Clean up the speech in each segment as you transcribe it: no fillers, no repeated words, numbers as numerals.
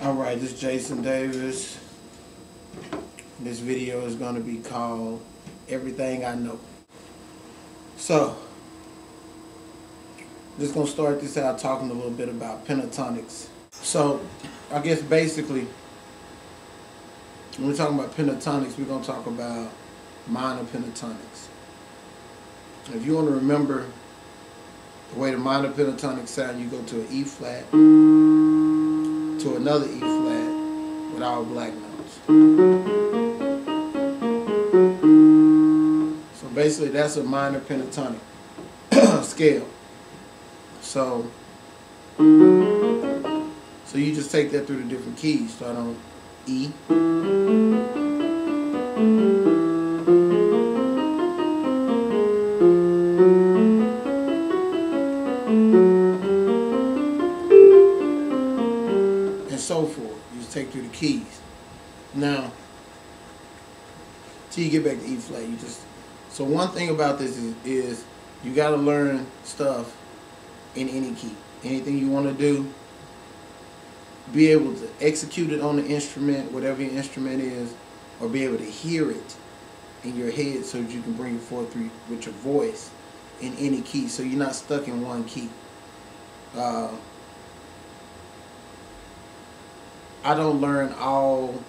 Alright, this is Jason Davis. This video is going to be called Everything I Know. So, just going to start this out talking a little bit about pentatonics. So, I guess basically, when we're talking about pentatonics, we're going to talk about minor pentatonics. If you want to remember the way the minor pentatonics sound, you go to an E flat, to another E flat with all black notes. So basically that's a minor pentatonic scale. So you just take that through the different keys. Start on E, and so forth. You just take through the keys. Now, till you get back to E flat, you just. So one thing about this is you got to learn stuff in any key. Anything you want to do, be able to execute it on the instrument, whatever your instrument is, or be able to hear it in your head so that you can bring it forth through with your voice in any key, so you're not stuck in one key. I don't learn all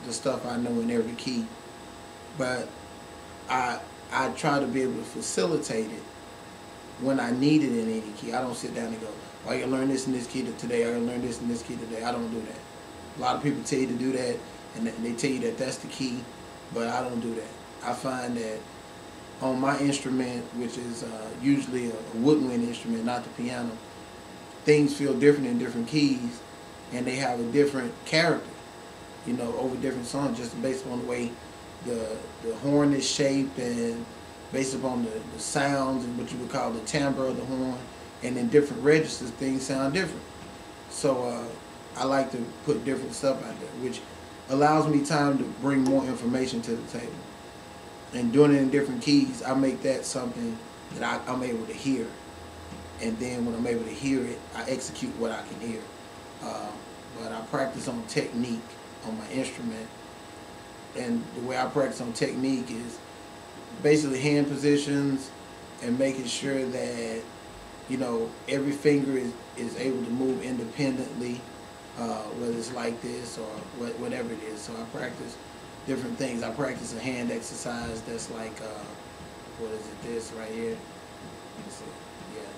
the stuff I know in every key, but I try to be able to facilitate it when I need it in any key. I don't sit down and go, oh, I gotta learn this in this key today, I gotta learn this in this key today. I don't do that. A lot of people tell you to do that, and they tell you that that's the key, but I don't do that. I find that on my instrument, which is usually a woodwind instrument, not the piano, things feel different in different keys, and they have a different character, you know, over different songs, just based on the way the horn is shaped, and based upon the sounds and what you would call the timbre of the horn, and in different registers things sound different. So I like to put different stuff out there, which allows me time to bring more information to the table. And doing it in different keys, I make that something that I'm able to hear. And then when I'm able to hear it, I execute what I can hear. But I practice on technique on my instrument. And the way I practice on technique is basically hand positions and making sure that, you know, every finger is able to move independently, whether it's like this or whatever it is. So I practice different things. I practice a hand exercise that's like, what is it, this right here? Yeah,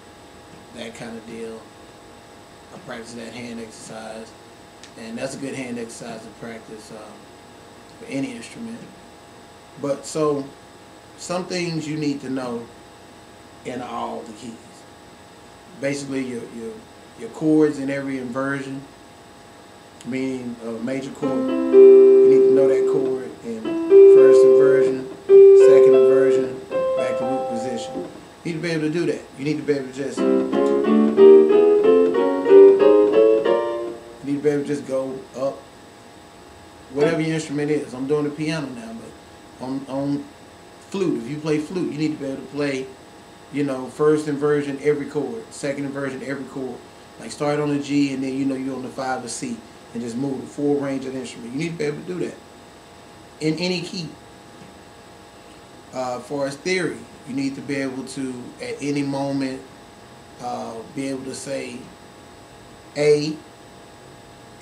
that kind of deal. I practice that hand exercise, and that's a good hand exercise to practice for any instrument. But so some things you need to know in all the keys. Basically your chords in every inversion, meaning a major chord, you need to know that chord in first inversion, second inversion, back to root position. You need to be able to do that. You need to be able to just go up, whatever your instrument is. I'm doing the piano now, but on flute, if you play flute, you need to be able to play, you know, first inversion every chord, second inversion every chord. Like start on a G and then, you know, you're on the 5 or C, and just move the full range of the instrument. You need to be able to do that in any key. For as theory, you need to be able to, at any moment, be able to say A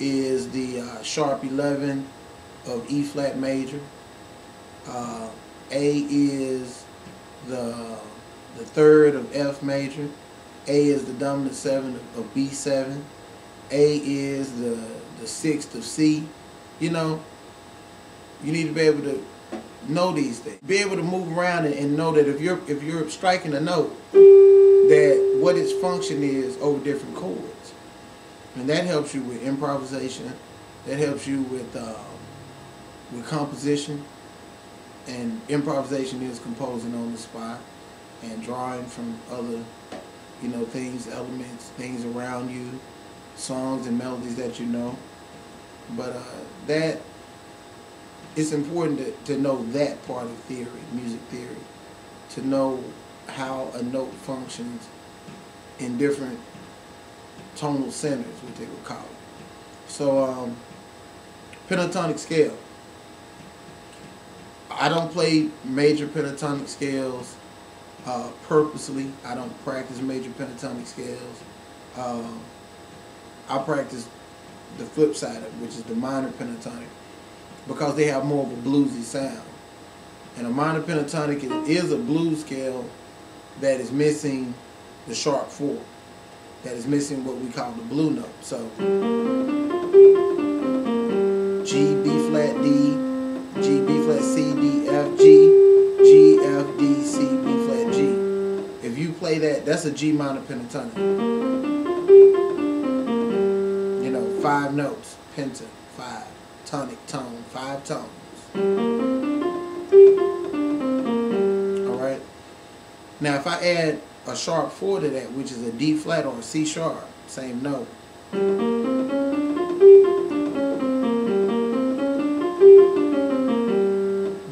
is the sharp 11 of E flat major. A is the third of F major. A is the dominant 7 of B7. A is the 6th of C. You know, you need to be able to know these things. Be able to move around and know that if you're striking a note, that what its function is over different chords. And that helps you with improvisation. That helps you with composition. And improvisation is composing on the spot and drawing from other, you know, things, elements, things around you, songs and melodies that you know. But that it's important to know that part of theory, music theory, to know how a note functions in different tonal centers, what they would call it. So pentatonic scale. I don't play major pentatonic scales purposely. I don't practice major pentatonic scales. I practice the flip side of it, which is the minor pentatonic, because they have more of a bluesy sound. And a minor pentatonic is a blues scale that is missing the sharp 4, that is missing what we call the blue note. So G, B flat, D, G, B flat, C, D, F, G, G, F, D, C, B flat, G. If you play that, that's a G minor pentatonic. You know, 5 notes, penta, 5, tonic, tone, 5 tones. Alright? Now if I add a sharp 4 to that, which is a D flat or a C sharp, same note,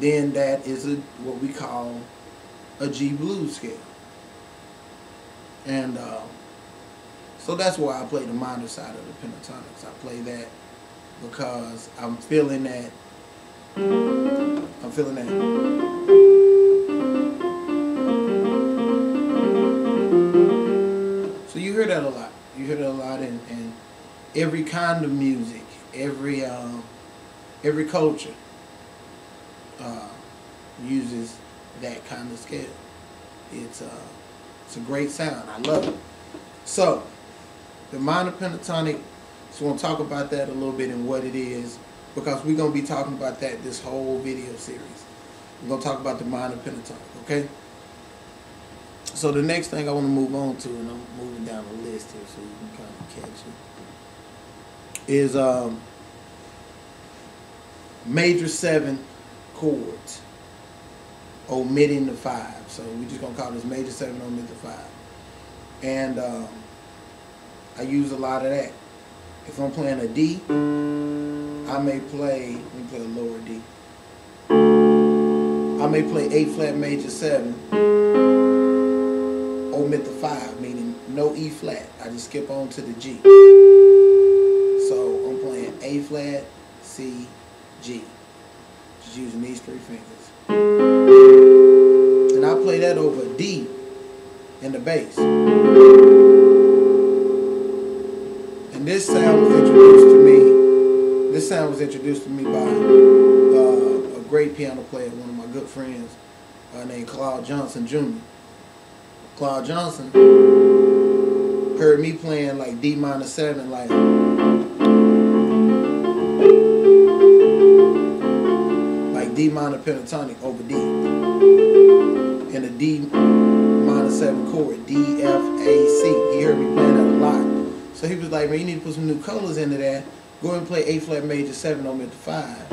then that is what we call a G blues scale. And so that's why I play the minor side of the pentatonics. I play that because I'm feeling that. So you hear that a lot. You hear that a lot in every kind of music, every culture uses that kind of scale. It's a great sound. I love it. So the minor pentatonic, so we'll talk about that a little bit and what it is, because we're going to be talking about that this whole video series. We're going to talk about the minor pentatonic, okay? So the next thing I want to move on to, and I'm moving down the list here so you can kind of catch it, is major 7 chords, omitting the 5. So we're just going to call this major 7, omit the 5. And I use a lot of that. If I'm playing a D, I may play, let me play a lower D. I may play A flat major 7, omit the 5, meaning no E flat. I just skip on to the G. So I'm playing A flat, C, G. Just using these 3 fingers. And I play that over D in the bass. And this sound was introduced to me. This sound was introduced to me by a great piano player, one of my good friends, named Claude Johnson Jr. Claude Johnson heard me playing like D minor 7, like D minor pentatonic over D, and a D minor 7 chord, D, F, A, C. He heard me playing that a lot. So he was like, man, you need to put some new colors into that. Go ahead and play A flat major 7, omit the 5.